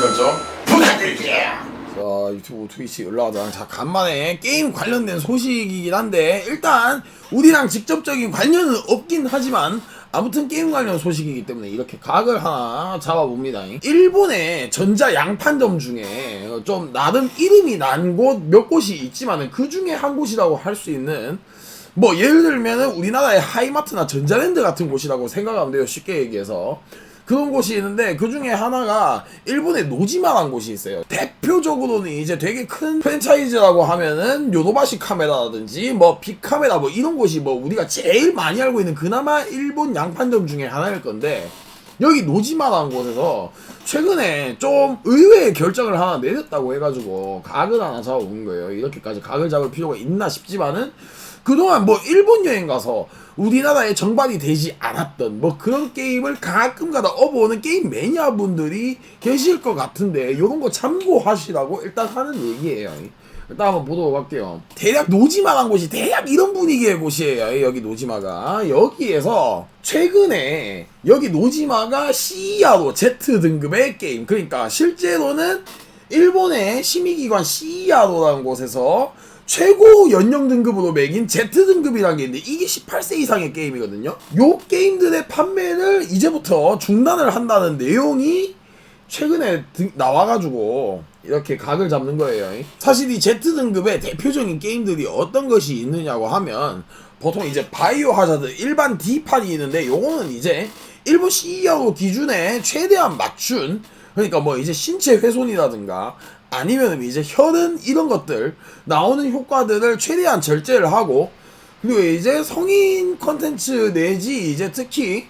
설정 부탁드릴게요. 자, 유튜브 트위치 올라가자. 자, 간만에 게임 관련된 소식이긴 한데 일단 우리랑 직접적인 관련은 없긴 하지만 아무튼 게임 관련 소식이기 때문에 이렇게 각을 하나 잡아봅니다. 일본의 전자 양판점 중에 좀 나름 이름이 난 곳 몇 곳이 있지만은 그 중에 한 곳이라고 할 수 있는, 뭐 예를 들면은 우리나라의 하이마트나 전자랜드 같은 곳이라고 생각하면 돼요. 쉽게 얘기해서. 그런 곳이 있는데 그 중에 하나가 일본의 노지마라는 곳이 있어요. 대표적으로는 이제 되게 큰 프랜차이즈라고 하면은 요도바시 카메라라든지 뭐 빅카메라 뭐 이런 곳이 뭐 우리가 제일 많이 알고 있는 그나마 일본 양판점 중에 하나일 건데, 여기 노지마라는 곳에서 최근에 좀 의외의 결정을 하나 내렸다고 해가지고 각을 하나 잡아온 거예요. 이렇게까지 각을 잡을 필요가 있나 싶지만은 그동안 뭐 일본 여행 가서 우리나라에 정발이 되지 않았던 뭐 그런 게임을 가끔가다 업어오는 게임 매니아분들이 계실 것 같은데 요런 거 참고하시라고 일단 하는 얘기예요. 일단 한번 보도록 할게요. 대략 노지마란 곳이 대략 이런 분위기의 곳이에요. 여기 노지마가. 여기에서 최근에 여기 노지마가 CER로 Z 등급의 게임, 그러니까 실제로는 일본의 심의기관 CER로라는 곳에서 최고 연령 등급으로 매긴 Z 등급이라는 게 있는데 이게 18세 이상의 게임이거든요. 요 게임들의 판매를 이제부터 중단을 한다는 내용이 최근에 나와가지고 이렇게 각을 잡는 거예요. 사실 이 Z 등급의 대표적인 게임들이 어떤 것이 있느냐고 하면 보통 이제 바이오 하자드 일반 D판이 있는데 요거는 이제 일본 CEO 기준에 최대한 맞춘, 그러니까 뭐 이제 신체 훼손이라든가 아니면 이제 혈흔 이런 것들 나오는 효과들을 최대한 절제를 하고, 그리고 이제 성인 컨텐츠 내지 이제 특히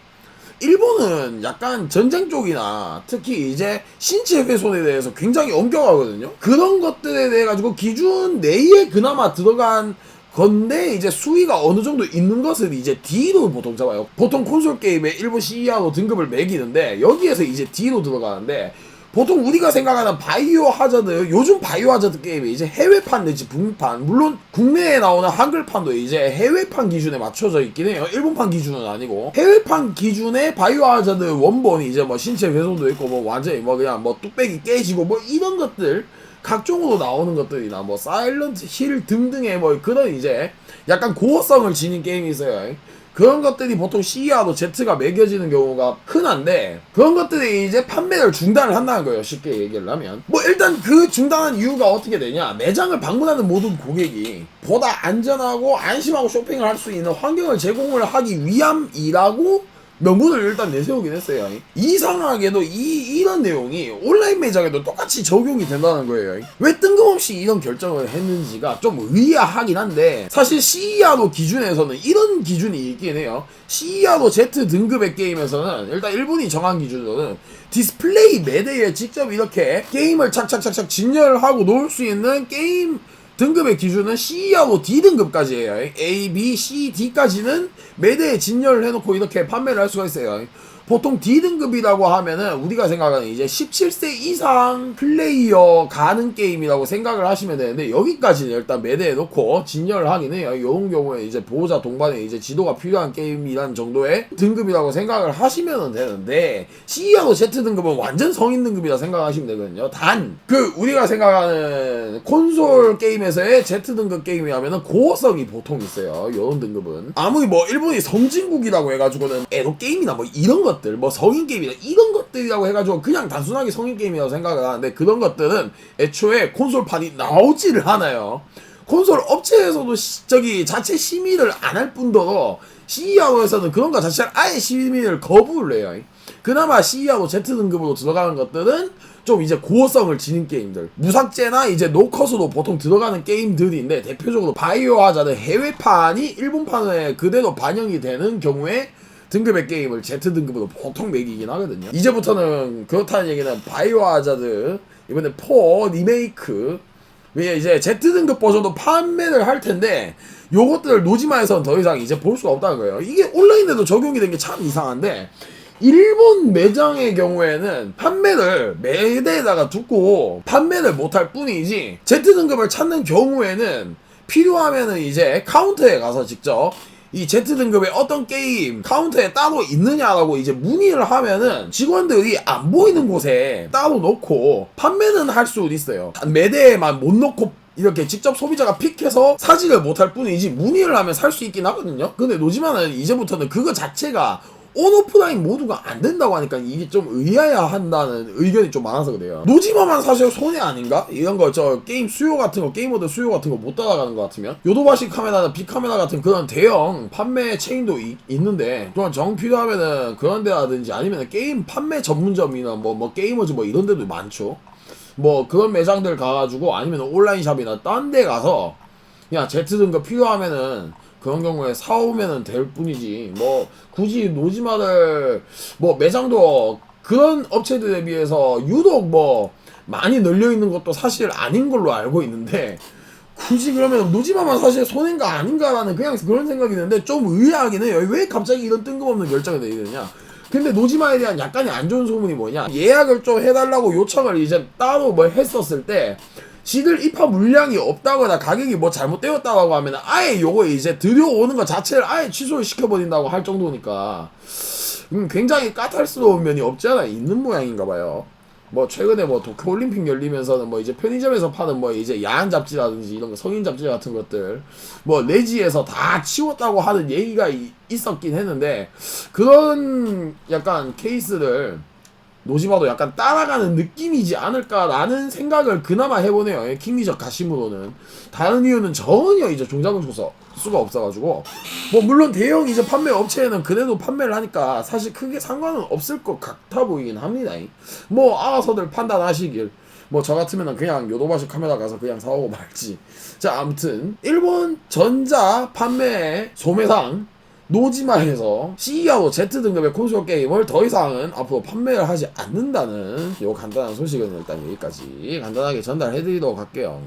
일본은 약간 전쟁 쪽이나 특히 이제 신체 훼손에 대해서 굉장히 엄격하거든요. 그런 것들에 대해 가지고 기준 내에 그나마 들어간 건데 이제 수위가 어느 정도 있는 것을 이제 D로 보통 잡아요. 보통 콘솔 게임에 일본 CER로 등급을 매기는데 여기에서 이제 D로 들어가는데, 보통 우리가 생각하는 바이오 하자드, 요즘 바이오 하자드 게임이 이제 해외판 내지 북미판, 물론 국내에 나오는 한글판도 이제 해외판 기준에 맞춰져 있긴 해요. 일본판 기준은 아니고 해외판 기준에 바이오 하자드 원본이 이제 뭐 신체 훼손도 있고 뭐 완전히 뭐 그냥 뭐 뚝배기 깨지고 뭐 이런 것들 각종으로 나오는 것들이나 뭐 사일런트 힐 등등의 뭐 그런 이제 약간 고어성을 지닌 게임이 있어요. 그런 것들이 보통 CER로 Z가 매겨지는 경우가 흔한데 그런 것들이 이제 판매를 중단을 한다는 거예요. 쉽게 얘기를 하면 뭐 일단 그 중단한 이유가 어떻게 되냐, 매장을 방문하는 모든 고객이 보다 안전하고 안심하고 쇼핑을 할 수 있는 환경을 제공을 하기 위함이라고 명분을 일단 내세우긴 했어요. 이상하게도 이런 내용이 온라인 매장에도 똑같이 적용이 된다는 거예요. 왜 뜬금없이 이런 결정을 했는지가 좀 의아하긴 한데, 사실 CER로 기준에서는 이런 기준이 있긴 해요. CER로 Z 등급의 게임에서는 일단 일본이 정한 기준으로는 디스플레이 매대에 직접 이렇게 게임을 착착착착 진열하고 놓을 수 있는 게임 등급의 기준은 CER로 D 등급까지예요. A, B, C, D까지는 매대에 진열을 해놓고 이렇게 판매를 할 수가 있어요. 보통 D 등급이라고 하면은 우리가 생각하는 이제 17세 이상 플레이어 가는 게임이라고 생각을 하시면 되는데, 여기까지는 일단 매대에 놓고 진열을 하긴 해요. 이런 경우에 이제 보호자 동반에 이제 지도가 필요한 게임이라는 정도의 등급이라고 생각을 하시면 되는데, CER로 Z 등급은 완전 성인 등급이라 생각하시면 되거든요. 단 그 우리가 생각하는 콘솔 게임에서의 Z 등급 게임이라면은 고어성이 보통 있어요. 이런 등급은 아무리 뭐 일본이 선진국이라고 해가지고는 에로 게임이나 뭐 이런 것들, 뭐 성인 게임이나 이런 것들이라고 해가지고 그냥 단순하게 성인 게임이라고 생각을 하는데, 그런 것들은 애초에 콘솔판이 나오지를 않아요. 콘솔 업체에서도 저기 자체 심의를 안 할 뿐더러 CER로에서는 그런 거 자체를 아예 심의를 거부를 해요. 그나마 CER로 Z 등급으로 들어가는 것들은 좀 이제 고어성을 지닌 게임들, 무삭제나 이제 노컷으로 보통 들어가는 게임들인데, 대표적으로 바이오 하자드 해외판이 일본판에 그대로 반영이 되는 경우에 등급의 게임을 Z 등급으로 보통 매기긴 하거든요. 이제부터는 그렇다는 얘기는 바이오 하자드 이번에 4 리메이크 이제 Z 등급 버전도 판매를 할 텐데, 요것들을 노지마에서는 더 이상 이제 볼 수가 없다는 거예요. 이게 온라인에도 적용이 된 게 참 이상한데, 일본 매장의 경우에는 판매를 매대에다가 두고 판매를 못할 뿐이지, Z 등급을 찾는 경우에는 필요하면은 이제 카운터에 가서 직접 이 Z등급의 어떤 게임 카운터에 따로 있느냐라고 이제 문의를 하면은 직원들이 안 보이는 곳에 따로 놓고 판매는 할 수 있어요. 매대에만 못 놓고 이렇게 직접 소비자가 픽해서 사지를 못할 뿐이지 문의를 하면 살 수 있긴 하거든요. 근데 노지마는 이제부터는 그거 자체가 온오프라인 모두가 안 된다고 하니까 이게 좀 의아해야 한다는 의견이 좀 많아서 그래요. 노지마만 사실 손해 아닌가? 이런 거 저 게임 수요 같은 거, 게이머들 수요 같은 거 못 따라가는 것 같으면 요도바시 카메라나 빅카메라 같은 그런 대형 판매 체인도 있는데 또한 정 필요하면은 그런 데라든지 아니면 게임 판매 전문점이나 뭐 게이머즈 뭐 이런 데도 많죠. 뭐 그런 매장들 가가지고 아니면 온라인샵이나 딴 데 가서 그냥 Z등급 필요하면은 그런 경우에 사오면은 될 뿐이지 뭐 굳이 노지마를 뭐 매장도 그런 업체들에 비해서 유독 뭐 많이 널려 있는 것도 사실 아닌 걸로 알고 있는데 굳이 그러면 노지마만 사실 손해인가 아닌가라는 그냥 그런 생각이 드는데 좀 의아하긴 해요. 왜 갑자기 이런 뜬금없는 결정이 내리느냐. 근데 노지마에 대한 약간의 안 좋은 소문이 뭐냐, 예약을 좀 해달라고 요청을 이제 따로 뭐 했었을 때 지들 입하 물량이 없다거나 가격이 뭐 잘못되었다고 하면 아예 요거 이제 들여오는 것 자체를 아예 취소를 시켜버린다고 할 정도니까 굉장히 까탈스러운 면이 없지 않아 있는 모양인가 봐요. 뭐 최근에 뭐 도쿄올림픽 열리면서는 뭐 이제 편의점에서 파는 뭐 이제 야한 잡지라든지 이런 거 성인 잡지 같은 것들 뭐 레지에서 다 치웠다고 하는 얘기가 있었긴 했는데 그런 약간 케이스를 노지마도 약간 따라가는 느낌이지 않을까라는 생각을 그나마 해보네요. 킹리적 가심으로는. 다른 이유는 전혀 이제 종잡을 수가 없어가지고 뭐 물론 대형 이제 판매 업체에는 그래도 판매를 하니까 사실 크게 상관은 없을 것 같아 보이긴 합니다. 뭐 알아서들 판단하시길. 뭐 저 같으면 그냥 요도바시 카메라 가서 그냥 사오고 말지. 자, 아무튼 일본 전자 판매 소매상 노지마에서 CE하고 Z등급의 콘솔 게임을 더 이상은 앞으로 판매를 하지 않는다는 요 간단한 소식은 일단 여기까지 간단하게 전달해드리도록 할게요.